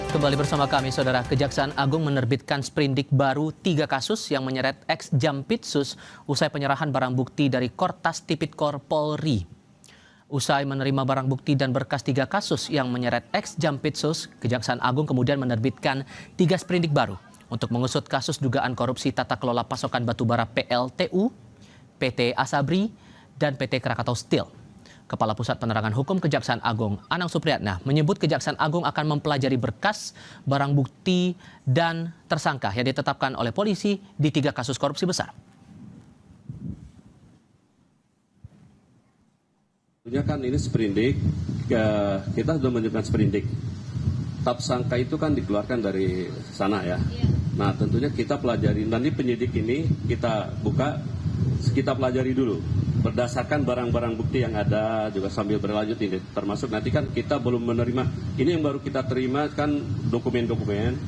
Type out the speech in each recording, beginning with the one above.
Kembali bersama kami, Saudara. Kejaksaan Agung menerbitkan sprindik baru 3 kasus yang menyeret ex-Jampitsus usai penyerahan barang bukti dari Kortas Tipikor Polri. Usai menerima barang bukti dan berkas 3 kasus yang menyeret ex-Jampitsus, Kejaksaan Agung kemudian menerbitkan 3 sprindik baru untuk mengusut kasus dugaan korupsi tata kelola pasokan batubara PLTU, PT Asabri, dan PT Krakatau Steel. Kepala Pusat Penerangan Hukum Kejaksaan Agung, Anang Supriyatna, menyebut Kejaksaan Agung akan mempelajari berkas, barang bukti, dan tersangka yang ditetapkan oleh polisi di 3 kasus korupsi besar. Tentunya kan ini sprindik, kita sudah menunjukkan sprindik. Tersangka itu kan dikeluarkan dari sana ya. Nah tentunya kita pelajari, nanti penyidik ini kita buka, kita pelajari dulu. Berdasarkan barang-barang bukti yang ada juga sambil berlanjut ini, termasuk nanti kan kita belum menerima, ini yang baru kita terima kan dokumen-dokumen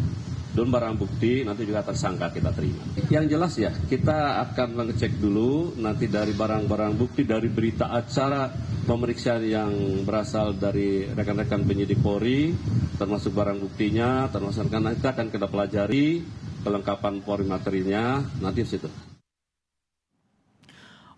dan barang bukti, nanti juga tersangka kita terima. Yang jelas ya, kita akan mengecek dulu nanti dari barang-barang bukti, dari berita acara pemeriksaan yang berasal dari rekan-rekan penyidik Polri, termasuk barang buktinya, termasuk kan nanti akan kita pelajari kelengkapan Polri materinya, nanti di situ.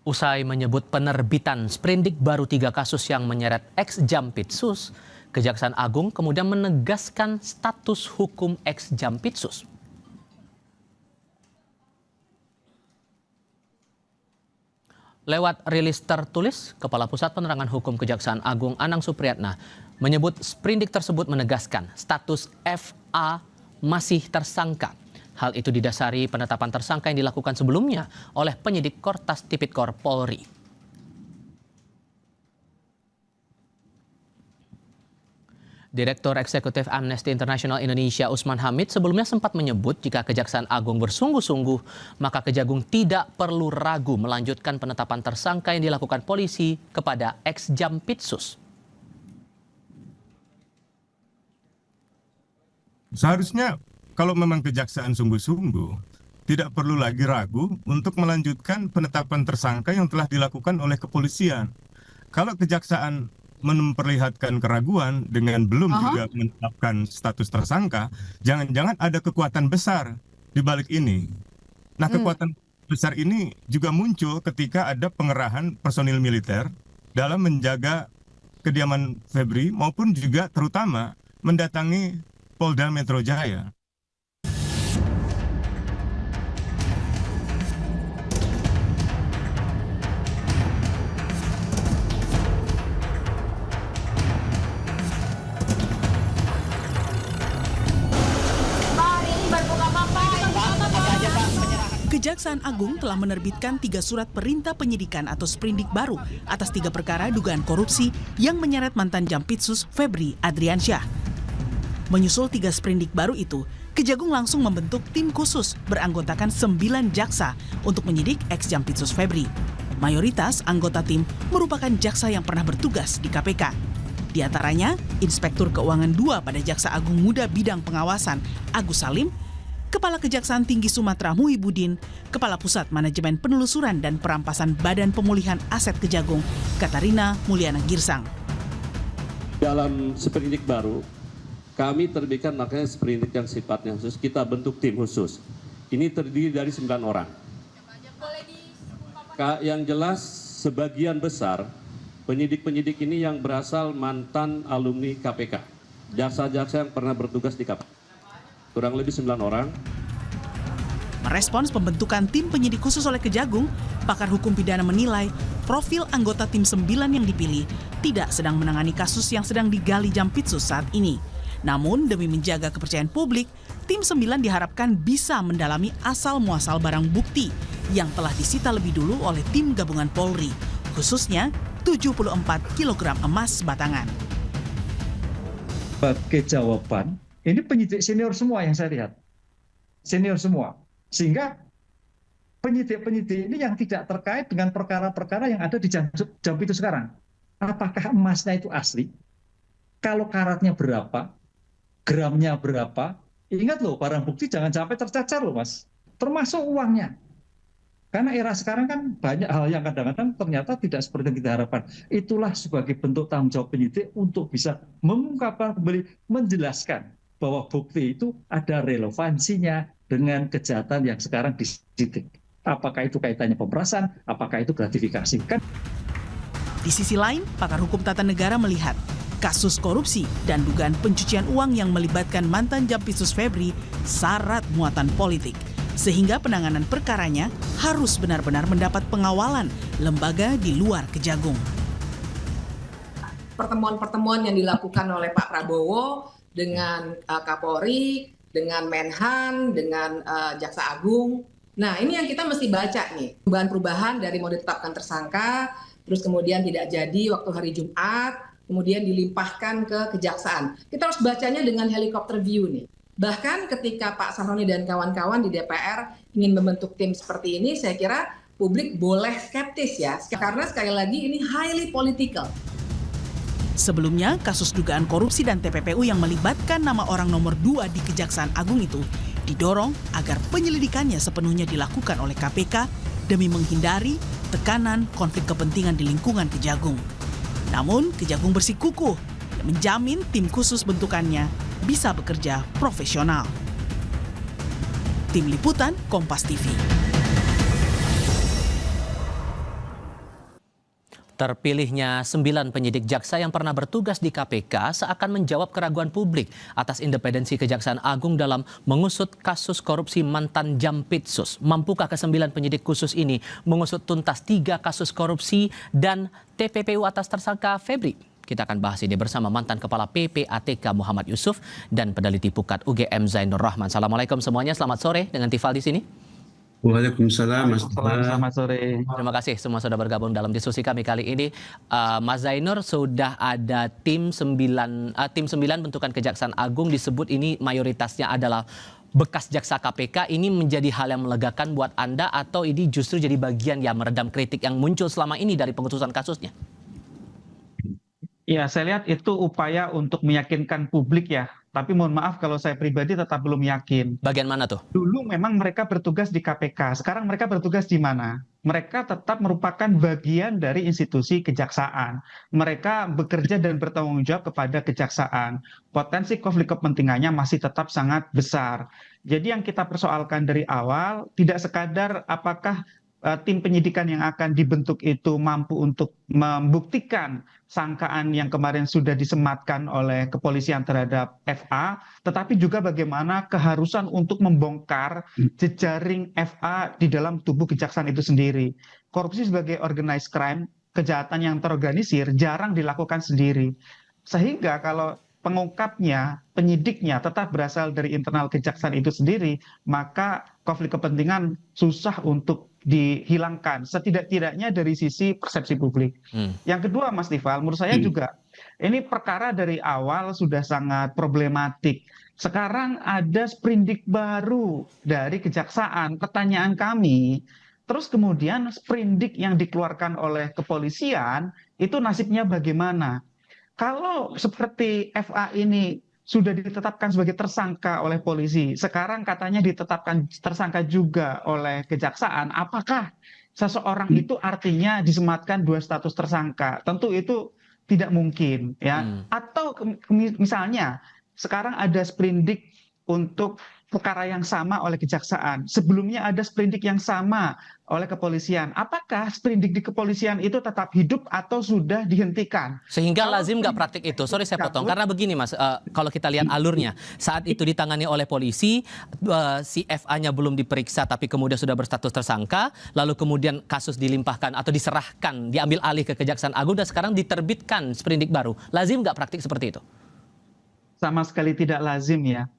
Usai menyebut penerbitan sprindik baru 3 kasus yang menyeret ex-Jampitsus, Kejaksaan Agung kemudian menegaskan status hukum ex-Jampitsus. Lewat rilis tertulis, Kepala Pusat Penerangan Hukum Kejaksaan Agung Anang Supriyatna menyebut sprindik tersebut menegaskan status FA masih tersangka. Hal itu didasari penetapan tersangka yang dilakukan sebelumnya oleh penyidik Kortas Tipikor Polri. Direktur Eksekutif Amnesty International Indonesia Usman Hamid sebelumnya sempat menyebut jika Kejaksaan Agung bersungguh-sungguh, maka Kejagung tidak perlu ragu melanjutkan penetapan tersangka yang dilakukan polisi kepada ex-Jampitsus. Seharusnya kalau memang Kejaksaan sungguh-sungguh, tidak perlu lagi ragu untuk melanjutkan penetapan tersangka yang telah dilakukan oleh kepolisian. Kalau Kejaksaan memperlihatkan keraguan dengan belum juga menetapkan status tersangka, jangan-jangan ada kekuatan besar di balik ini. Nah, kekuatan besar ini juga muncul ketika ada pengerahan personil militer dalam menjaga kediaman Febri maupun juga terutama mendatangi Polda Metro Jaya. Kejaksaan Agung telah menerbitkan 3 surat perintah penyidikan atau sprindik baru atas 3 perkara dugaan korupsi yang menyeret mantan Jampitsus Febri Adriansyah. Menyusul 3 sprindik baru itu, Kejagung langsung membentuk tim khusus beranggotakan 9 jaksa untuk menyidik ex-Jampitsus Febri. Mayoritas anggota tim merupakan jaksa yang pernah bertugas di KPK. Di antaranya, Inspektur Keuangan II pada Jaksa Agung Muda Bidang Pengawasan Agus Salim, Kepala Kejaksaan Tinggi Sumatera Muhibudin, Kepala Pusat Manajemen Penelusuran dan Perampasan Badan Pemulihan Aset Kejagung, Katarina Mulyana Girsang. Dalam sprindik baru, kami terbitkan makanya sprindik yang sifatnya khusus, kita bentuk tim khusus. Ini terdiri dari 9 orang. Yang jelas sebagian besar penyidik-penyidik ini yang berasal mantan alumni KPK. Jaksa-jaksa yang pernah bertugas di KPK. Kurang lebih 9 orang. Merespons pembentukan tim penyidik khusus oleh Kejagung, pakar hukum pidana menilai profil anggota tim 9 yang dipilih tidak sedang menangani kasus yang sedang digali Jampitsus saat ini. Namun demi menjaga kepercayaan publik, tim 9 diharapkan bisa mendalami asal-muasal barang bukti yang telah disita lebih dulu oleh tim gabungan Polri, khususnya 74 kg emas batangan. Sebagai jawaban, ini penyidik senior semua yang saya lihat. Senior semua. Sehingga penyidik-penyidik ini yang tidak terkait dengan perkara-perkara yang ada di Jampitsus sekarang. Apakah emasnya itu asli? Kalau karatnya berapa? Gramnya berapa? Ingat loh, barang bukti jangan sampai tercacar loh, Mas. Termasuk uangnya. Karena era sekarang kan banyak hal yang kadang-kadang ternyata tidak seperti yang kita harapkan. Itulah sebagai bentuk tanggung jawab penyidik untuk bisa mengungkapkan kembali, menjelaskan bahwa bukti itu ada relevansinya dengan kejahatan yang sekarang disidik. Apakah itu kaitannya pemerasan, apakah itu gratifikasi. Kan Di sisi lain, pakar hukum tata negara melihat kasus korupsi dan dugaan pencucian uang yang melibatkan mantan Jampitsus Febri syarat muatan politik. Sehingga penanganan perkaranya harus benar-benar mendapat pengawalan lembaga di luar Kejagung. Pertemuan-pertemuan yang dilakukan oleh Pak Prabowo dengan Kapolri, dengan Menhan, dengan Jaksa Agung. Nah, ini yang kita mesti baca nih. Perubahan-perubahan dari mau ditetapkan tersangka, terus kemudian tidak jadi waktu hari Jumat, kemudian dilimpahkan ke kejaksaan. Kita harus bacanya dengan helikopter view nih. Bahkan ketika Pak Sahroni dan kawan-kawan di DPR ingin membentuk tim seperti ini, saya kira publik boleh skeptis ya. Karena sekali lagi ini highly political. Sebelumnya, kasus dugaan korupsi dan TPPU yang melibatkan nama orang nomor 2 di Kejaksaan Agung itu didorong agar penyelidikannya sepenuhnya dilakukan oleh KPK demi menghindari tekanan konflik kepentingan di lingkungan Kejagung. Namun, Kejagung bersikukuh dan menjamin tim khusus bentukannya bisa bekerja profesional. Tim Liputan Kompas TV. Terpilihnya 9 penyidik jaksa yang pernah bertugas di KPK seakan menjawab keraguan publik atas independensi Kejaksaan Agung dalam mengusut kasus korupsi mantan Jampitsus. Mampukah ke-9 penyidik khusus ini mengusut tuntas 3 kasus korupsi dan TPPU atas tersangka Febri? Kita akan bahas ini bersama mantan Kepala PPATK Muhammad Yusuf dan peneliti Pukat UGM Zainur Rahman. Assalamualaikum semuanya, selamat sore dengan Tifal di sini. Waalaikumsalam, Mas. Selamat sore. Terima kasih semua sudah bergabung dalam diskusi kami kali ini. Mas Zainur, sudah ada tim 9 bentukan Kejaksaan Agung, disebut ini mayoritasnya adalah bekas jaksa KPK. Ini menjadi hal yang melegakan buat Anda atau ini justru jadi bagian yang meredam kritik yang muncul selama ini dari pengusutan kasusnya? Ya, saya lihat itu upaya untuk meyakinkan publik ya. Tapi mohon maaf kalau saya pribadi tetap belum yakin. Bagian mana tuh? Dulu memang mereka bertugas di KPK, sekarang mereka bertugas di mana? Mereka tetap merupakan bagian dari institusi kejaksaan. Mereka bekerja dan bertanggung jawab kepada kejaksaan. Potensi konflik kepentingannya masih tetap sangat besar. Jadi yang kita persoalkan dari awal tidak sekadar apakah tim penyidikan yang akan dibentuk itu mampu untuk membuktikan sangkaan yang kemarin sudah disematkan oleh kepolisian terhadap FA, tetapi juga bagaimana keharusan untuk membongkar jejaring FA di dalam tubuh kejaksaan itu sendiri. Korupsi sebagai organized crime, kejahatan yang terorganisir, jarang dilakukan sendiri. Sehingga kalau pengungkapnya, penyidiknya tetap berasal dari internal kejaksaan itu sendiri, maka konflik kepentingan susah untuk dihilangkan, setidak-tidaknya dari sisi persepsi publik. Yang kedua, Mas Tifal, menurut saya juga ini perkara dari awal sudah sangat problematik. Sekarang ada sprindik baru dari kejaksaan. Pertanyaan kami, terus kemudian sprindik yang dikeluarkan oleh kepolisian itu nasibnya bagaimana? Kalau seperti FA ini sudah ditetapkan sebagai tersangka oleh polisi, sekarang katanya ditetapkan tersangka juga oleh kejaksaan, apakah seseorang itu artinya disematkan 2 status tersangka? Tentu itu tidak mungkin ya. Atau misalnya sekarang ada sprindik untuk perkara yang sama oleh kejaksaan, sebelumnya ada sprindik yang sama oleh kepolisian. Apakah sprindik di kepolisian itu tetap hidup atau sudah dihentikan? Sehingga lazim nggak praktik itu? Sorry saya potong, karena begini Mas, kalau kita lihat alurnya, saat itu ditangani oleh polisi, si FA-nya belum diperiksa tapi kemudian sudah berstatus tersangka, lalu kemudian kasus dilimpahkan atau diserahkan, diambil alih ke Kejaksaan Agung dan sekarang diterbitkan sprindik baru. Lazim nggak praktik seperti itu? Sama sekali tidak lazim ya.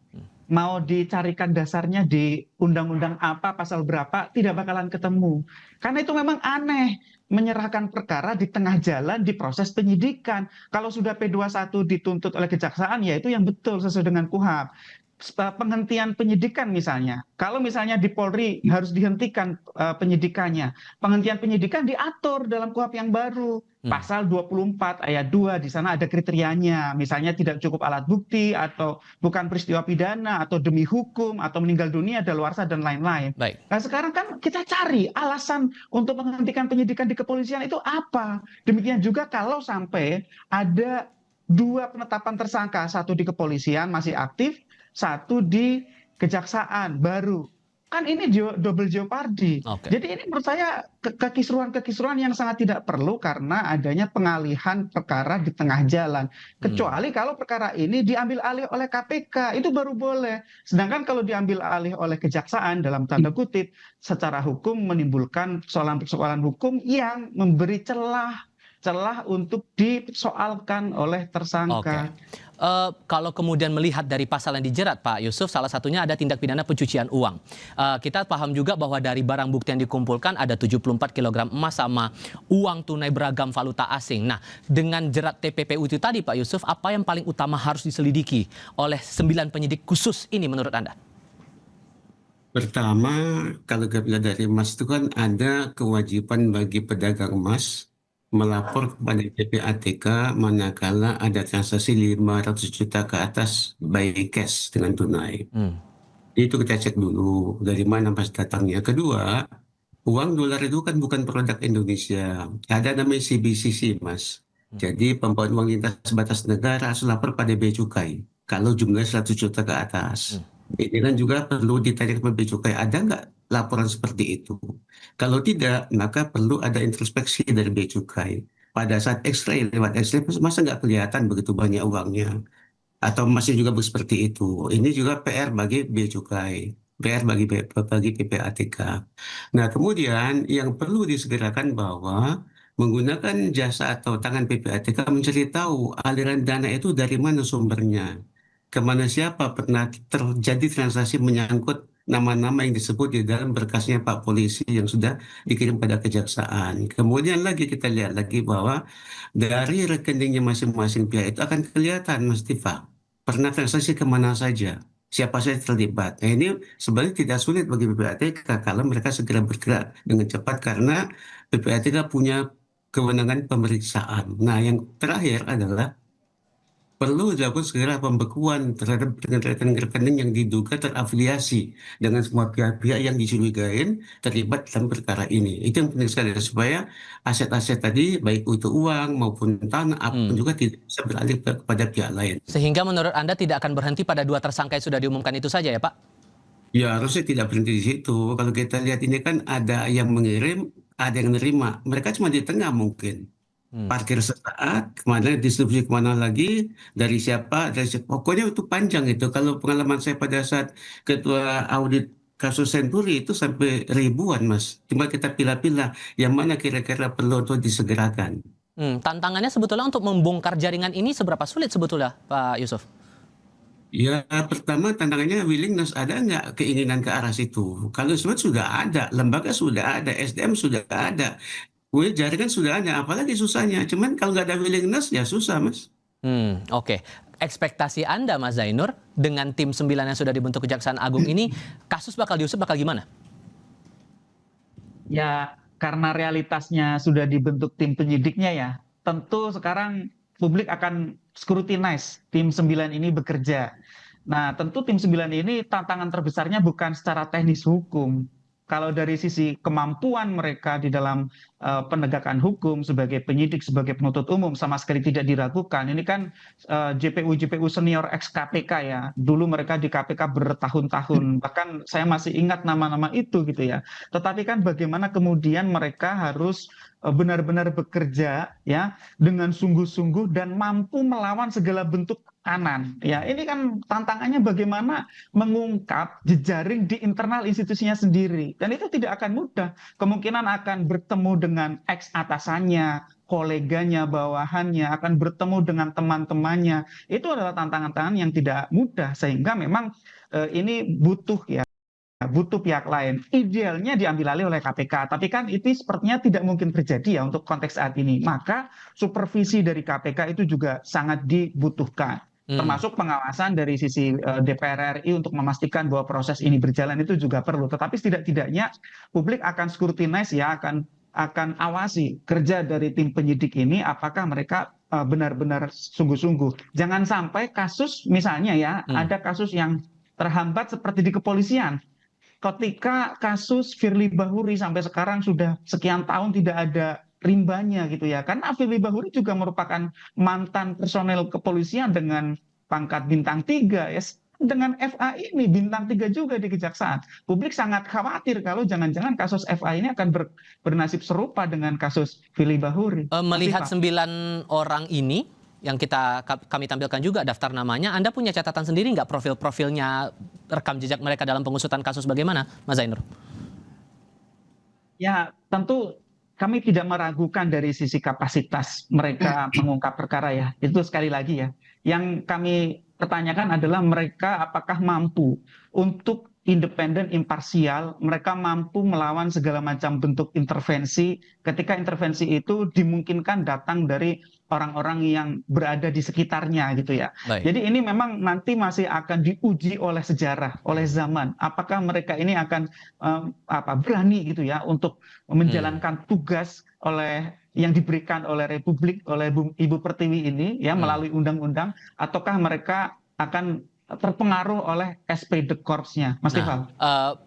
Mau dicarikan dasarnya di undang-undang apa, pasal berapa, tidak bakalan ketemu. Karena itu memang aneh, menyerahkan perkara di tengah jalan di proses penyidikan. Kalau sudah P21 dituntut oleh kejaksaan, ya itu yang betul sesuai dengan KUHP. Penghentian penyidikan misalnya, kalau misalnya di Polri harus dihentikan penyidikannya, penghentian penyidikan diatur dalam KUHP yang baru. Pasal 24 ayat 2 di sana ada kriterianya, misalnya tidak cukup alat bukti atau bukan peristiwa pidana atau demi hukum atau meninggal dunia, daluarsa dan lain-lain. Nah sekarang kan kita cari alasan untuk menghentikan penyidikan di kepolisian itu apa? Demikian juga kalau sampai ada 2 penetapan tersangka, 1 di kepolisian masih aktif, satu di kejaksaan baru. Kan ini double jeopardy. Oke. Jadi ini menurut saya kekisruan-kekisruan yang sangat tidak perlu karena adanya pengalihan perkara di tengah jalan. Kecuali kalau perkara ini diambil alih oleh KPK, itu baru boleh. Sedangkan kalau diambil alih oleh kejaksaan dalam tanda kutip, secara hukum menimbulkan persoalan-persoalan hukum yang memberi celah untuk disoalkan oleh tersangka. Kalau kemudian melihat dari pasal yang dijerat, Pak Yusuf, salah satunya ada tindak pidana pencucian uang. Kita paham juga bahwa dari barang bukti yang dikumpulkan ada 74 kg emas sama uang tunai beragam valuta asing. Nah, dengan jerat TPPU itu tadi, Pak Yusuf, apa yang paling utama harus diselidiki oleh 9 penyidik khusus ini menurut Anda? Pertama, kalau kita dari emas itu kan ada kewajiban bagi pedagang emas melapor kepada PPATK manakala ada transaksi 500 juta ke atas by cash dengan tunai. Itu kita cek dulu dari mana mas datangnya. Kedua, uang dolar itu kan bukan produk Indonesia. Ada namanya CBCC, mas. Jadi pembawaan uang lintas batas negara harus lapor pada Bea Cukai kalau jumlahnya 100 juta ke atas. Ini kan juga perlu ditanya kepada Bea Cukai, ada nggak laporan seperti itu? Kalau tidak, maka perlu ada introspeksi dari Bea Cukai. Pada saat X-ray, lewat X-ray, masa nggak kelihatan begitu banyak uangnya? Atau masih juga seperti itu? Ini juga PR bagi Bea Cukai, PR bagi PPATK. Nah, kemudian yang perlu disegerakan bahwa menggunakan jasa atau tangan PPATK mencari tahu aliran dana itu dari mana sumbernya. Kemana siapa pernah terjadi transaksi menyangkut nama-nama yang disebut di dalam berkasnya Pak Polisi yang sudah dikirim pada kejaksaan. Kemudian lagi kita lihat lagi bahwa dari rekeningnya masing-masing pihak itu akan kelihatan, Mas Tifa, pernah transaksi kemana saja, siapa saja terlibat. Nah, ini sebenarnya tidak sulit bagi PPATK kalau mereka segera bergerak dengan cepat karena PPATK punya kewenangan pemeriksaan. Nah, yang terakhir adalah perlu dilakukan segera pembekuan terhadap rekening-rekening yang diduga terafiliasi dengan semua pihak-pihak yang dicurigain terlibat dalam perkara ini. Itu yang penting sekali supaya aset-aset tadi baik itu uang maupun tanah apapun juga tidak bisa beralih kepada pihak lain. Sehingga menurut Anda tidak akan berhenti pada 2 tersangka yang sudah diumumkan itu saja ya, Pak? Ya harusnya tidak berhenti di situ. Kalau kita lihat ini kan ada yang mengirim, ada yang menerima. Mereka cuma di tengah mungkin. Parkir sesaat, kemana distribusi kemana lagi, dari siapa, pokoknya itu panjang itu. Kalau pengalaman saya pada saat ketua audit kasus Senturi itu sampai ribuan, mas. Cuma kita pilih-pilih yang mana kira-kira perlu untuk disegerakan. Tantangannya sebetulnya untuk membongkar jaringan ini seberapa sulit sebetulnya, Pak Yusuf? Ya, pertama tantangannya willingness, ada nggak keinginan ke arah situ? Kalau sebenarnya sudah ada, lembaga sudah ada, SDM sudah ada. Jaringan sudah ada, apalagi susahnya. Cuman kalau nggak ada willingness, ya susah, mas. Oke. Ekspektasi Anda, Mas Zainur, dengan tim 9 yang sudah dibentuk Kejaksaan Agung ini, kasus bakal diusut bakal gimana? Ya, karena realitasnya sudah dibentuk tim penyidiknya ya, tentu sekarang publik akan scrutinize tim 9 ini bekerja. Nah, tentu tim 9 ini tantangan terbesarnya bukan secara teknis hukum. Kalau dari sisi kemampuan mereka di dalam penegakan hukum sebagai penyidik, sebagai penuntut umum sama sekali tidak diragukan. Ini kan JPU senior ex KPK ya. Dulu mereka di KPK bertahun-tahun. Bahkan saya masih ingat nama-nama itu gitu ya. Tetapi kan bagaimana kemudian mereka harus benar-benar bekerja ya dengan sungguh-sungguh dan mampu melawan segala bentuk kanan. Ya, ini kan tantangannya bagaimana mengungkap jejaring di internal institusinya sendiri. Dan itu tidak akan mudah. Kemungkinan akan bertemu dengan ex atasannya, koleganya, bawahannya, akan bertemu dengan teman-temannya. Itu adalah tantangan-tantangan yang tidak mudah sehingga memang ini butuh pihak lain. Idealnya diambil alih oleh KPK, tapi kan itu sepertinya tidak mungkin terjadi ya untuk konteks saat ini. Maka supervisi dari KPK itu juga sangat dibutuhkan. Termasuk pengawasan dari sisi DPR RI untuk memastikan bahwa proses ini berjalan itu juga perlu. Tetapi setidak-tidaknya publik akan scrutinize ya, akan awasi kerja dari tim penyidik ini apakah mereka benar-benar sungguh-sungguh. Jangan sampai kasus misalnya ya, ada kasus yang terhambat seperti di kepolisian. Ketika kasus Firly Bahuri sampai sekarang sudah sekian tahun tidak ada rimbanya gitu ya. Karena Firly Bahuri juga merupakan mantan personel kepolisian dengan pangkat bintang 3 ya. dengan FA ini bintang 3 juga di kejaksaan. Publik sangat khawatir kalau jangan-jangan kasus FA ini akan bernasib serupa dengan kasus Firly Bahuri. Melihat Mas 9 orang ini yang kami tampilkan juga daftar namanya, Anda punya catatan sendiri nggak profil-profilnya, rekam jejak mereka dalam pengusutan kasus bagaimana, Mas Zainur? Ya, tentu kami tidak meragukan dari sisi kapasitas mereka mengungkap perkara ya. Itu sekali lagi ya. Yang kami pertanyakan adalah mereka apakah mampu untuk independen, imparsial, mereka mampu melawan segala macam bentuk intervensi ketika intervensi itu dimungkinkan datang dari orang-orang yang berada di sekitarnya gitu ya. Baik. Jadi ini memang nanti masih akan diuji oleh sejarah, oleh zaman. Apakah mereka ini akan berani gitu ya untuk menjalankan tugas yang diberikan oleh Republik, oleh Ibu Pertiwi ini ya melalui undang-undang, ataukah mereka akan terpengaruh oleh SP The Corps-nya, Mas Tifal?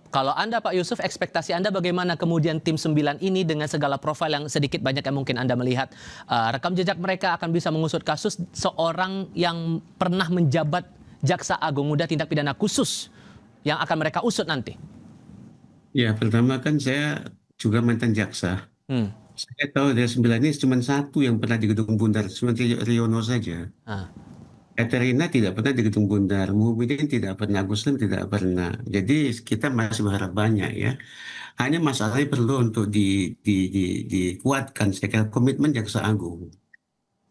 Kalau Anda Pak Yusuf, ekspektasi Anda bagaimana kemudian tim 9 ini dengan segala profil yang sedikit banyak yang mungkin Anda melihat, rekam jejak mereka akan bisa mengusut kasus seorang yang pernah menjabat Jaksa Agung Muda Tindak Pidana Khusus yang akan mereka usut nanti? Ya, pertama kan saya juga mantan jaksa. Saya tahu dari 9 ini cuma 1 yang pernah di Gedung Bundar, cuma Riono saja. Katerina tidak pernah di Gedung Bundar, Muhyiddin tidak pernah, Agus Lim tidak pernah. Jadi kita masih berharap banyak ya. Hanya masalahnya perlu untuk dikuatkan, saya kira komitmen Jaksa Agung.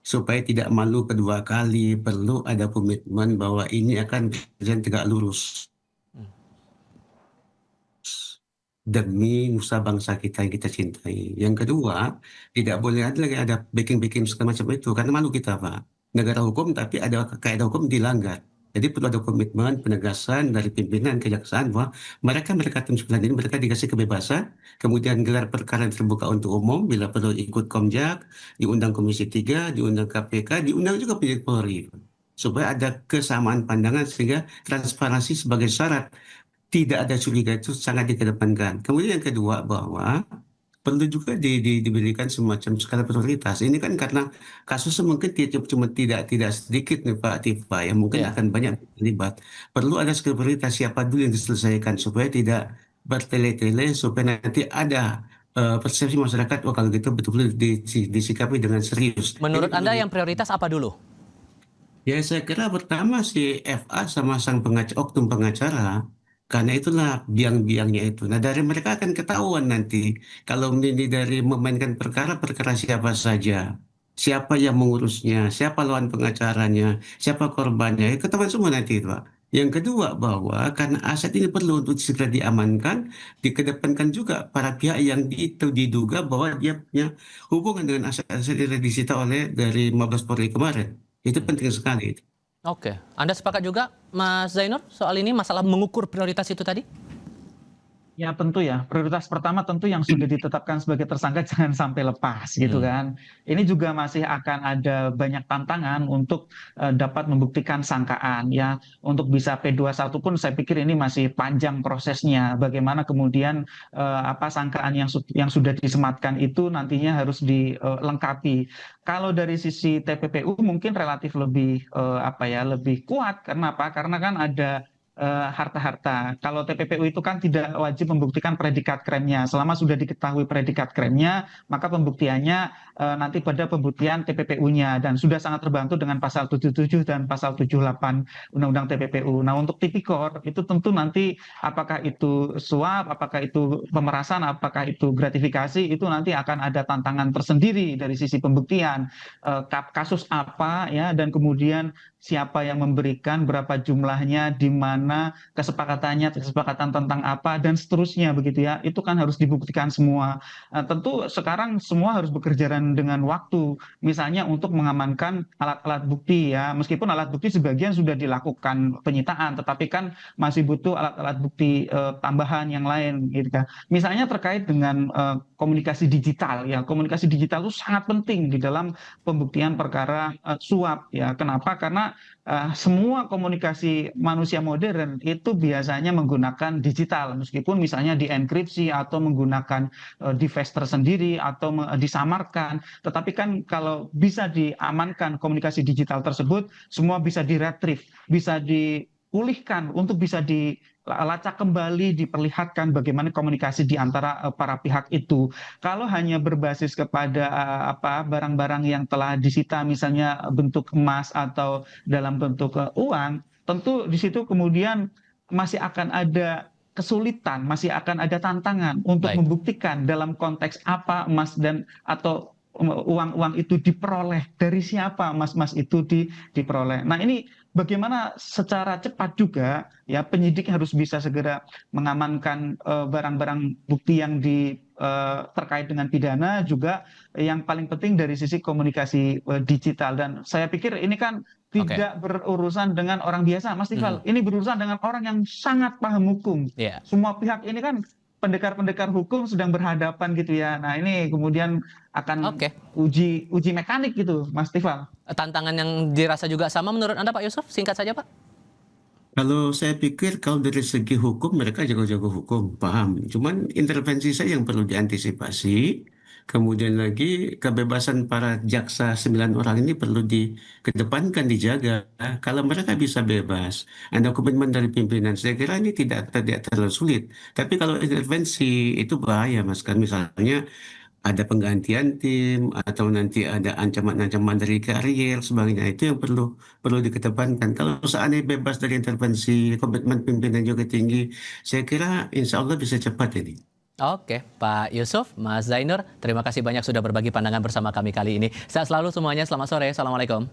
Supaya tidak malu kedua kali, perlu ada komitmen bahwa ini akan berjalan tegak lurus. Demi nusa bangsa kita yang kita cintai. Yang kedua, tidak boleh ada lagi ada backing-backing segala macam itu, karena malu kita, Pak. Negara hukum tapi ada kaidah hukum dilanggar. Jadi perlu ada komitmen penegasan dari pimpinan kejaksaan bahwa mereka tim 9 ini mereka dikasih kebebasan, kemudian gelar perkara yang terbuka untuk umum, bila perlu ikut Komjak, diundang Komisi 3, diundang KPK, diundang juga penyidik Polri. Supaya ada kesamaan pandangan sehingga transparansi sebagai syarat tidak ada curiga itu sangat dikedepankan. Kemudian yang kedua bahwa perlu juga diberikan semacam skala prioritas. Ini kan karena kasusnya mungkin cuma tidak sedikit nih Pak Tifa, yang mungkin akan banyak terlibat. Perlu ada skala prioritas siapa dulu yang diselesaikan supaya tidak bertele-tele, supaya nanti ada persepsi masyarakat, oh kalau gitu betul-betul disikapi dengan serius. Menurut Anda yang prioritas apa dulu? Ya saya kira pertama si FA sama sang oknum pengacara. Karena itulah biang-biangnya itu. Nah dari mereka akan ketahuan nanti kalau ini dari memainkan perkara siapa saja, siapa yang mengurusnya, siapa lawan pengacaranya, siapa korbannya, ketahuan semua nanti itu, Pak. Yang kedua bahwa karena aset ini perlu untuk segera diamankan, dikedepankan juga para pihak yang diduga bahwa dia punya hubungan dengan aset-aset yang disita oleh dari Mabes Polri kemarin. Itu penting sekali. Oke, Anda sepakat juga Mas Zainur soal ini, masalah mengukur prioritas itu tadi? Ya tentu ya, prioritas pertama tentu yang sudah ditetapkan sebagai tersangka jangan sampai lepas gitu kan. Ini juga masih akan ada banyak tantangan untuk dapat membuktikan sangkaan ya. Untuk bisa P21 pun saya pikir ini masih panjang prosesnya. Bagaimana kemudian sangkaan yang sudah disematkan itu nantinya harus dilengkapi. Kalau dari sisi TPPU mungkin relatif lebih lebih kuat. Karena apa? Karena kan ada harta-harta. Kalau TPPU itu kan tidak wajib membuktikan predikat krimnya. Selama sudah diketahui predikat krimnya, maka pembuktiannya nanti pada pembuktian TPPU-nya, dan sudah sangat terbantu dengan pasal 77 dan pasal 78 Undang-Undang TPPU. Nah, untuk tipikor itu tentu nanti apakah itu suap, apakah itu pemerasan, apakah itu gratifikasi, itu nanti akan ada tantangan tersendiri dari sisi pembuktian. Kasus apa ya, dan kemudian siapa yang memberikan, berapa jumlahnya, di mana kesepakatan tentang apa, dan seterusnya begitu ya. Itu kan harus dibuktikan semua. Tentu sekarang semua harus bekerja dengan waktu. Misalnya untuk mengamankan alat-alat bukti ya. Meskipun alat bukti sebagian sudah dilakukan penyitaan, tetapi kan masih butuh alat-alat bukti tambahan yang lain gitu kan. Misalnya terkait dengan komunikasi digital ya. Komunikasi digital itu sangat penting di dalam pembuktian perkara suap ya. Kenapa? Karena semua komunikasi manusia modern itu biasanya menggunakan digital, meskipun misalnya dienkripsi atau menggunakan device tersendiri atau disamarkan, tetapi kan kalau bisa diamankan komunikasi digital tersebut, semua bisa diretrieve, bisa dipulihkan, untuk bisa dilacak kembali, diperlihatkan bagaimana komunikasi di antara para pihak itu. Kalau hanya berbasis kepada barang-barang yang telah disita, misalnya bentuk emas atau dalam bentuk uang, tentu di situ kemudian masih akan ada kesulitan, masih akan ada tantangan untuk Baik. membuktikan dalam konteks apa emas atau uang-uang itu diperoleh, dari siapa emas-emas itu diperoleh. Nah, ini bagaimana secara cepat juga ya penyidik harus bisa segera mengamankan barang-barang bukti yang terkait dengan pidana, juga yang paling penting dari sisi komunikasi digital. Dan saya pikir ini kan tidak berurusan dengan orang biasa, Mas Tifal. Ini berurusan dengan orang yang sangat paham hukum. Iya. Semua pihak ini kan pendekar-pendekar hukum sedang berhadapan gitu ya. Nah, ini kemudian akan uji mekanik gitu, Mas Tifal. Tantangan yang dirasa juga sama menurut Anda, Pak Yusuf? Singkat saja, Pak. Kalau saya pikir kalau dari segi hukum mereka jago-jago hukum, paham. Cuman intervensi saya yang perlu diantisipasi. Kemudian lagi kebebasan para jaksa 9 orang ini perlu dikedepankan, dijaga. Kalau mereka bisa bebas, ada komitmen dari pimpinan, saya kira ini tidak terlalu sulit. Tapi kalau intervensi itu bahaya, Mas. Kan misalnya ada penggantian tim atau nanti ada ancaman-ancaman dari karier sebagainya, itu yang perlu dikedepankan. Kalau seandainya bebas dari intervensi, komitmen pimpinan juga tinggi, saya kira insya Allah bisa cepat ini. Oke, Pak Yusuf, Mas Zainur, terima kasih banyak sudah berbagi pandangan bersama kami kali ini. Sehat selalu semuanya, selamat sore, Assalamualaikum.